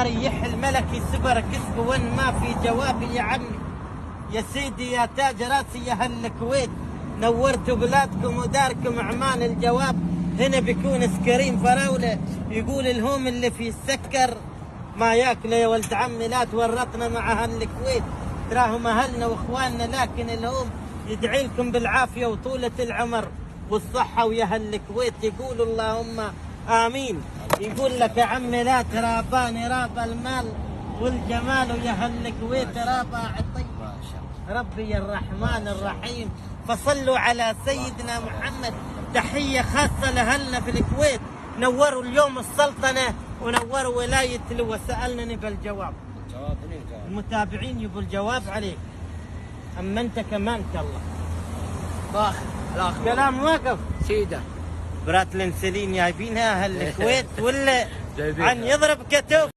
ريح الملكي سبر كسب وين ما في جواب يا عمي. يا سيدي يا تاج راسي يا هالكويت، نورتوا بلادكم وداركم عمان. الجواب هنا بيكون سكرين فراولة، يقول الهوم اللي في السكر ما ياكله يا ولد عمي. لا تورطنا مع هالكويت، تراهم اهلنا واخواننا، لكن الهوم يدعي لكم بالعافية وطولة العمر والصحة ويا هالكويت. يقول اللهم آمين. يقول لك يا عمي لا تراباني راب المال والجمال، ويا هالكويت رابع عطية ربي الرحمن الرحيم. فصلوا على سيدنا محمد. تحية خاصة لأهلنا في الكويت، نوروا اليوم السلطنة ونوروا ولاية لو. سألنا نبى الجواب، المتابعين يبوا الجواب عليك. أما أنت كمان الله كلام واقف سيدة برات الانسولين جايبينها اهل الكويت ولا عن يضرب كتف؟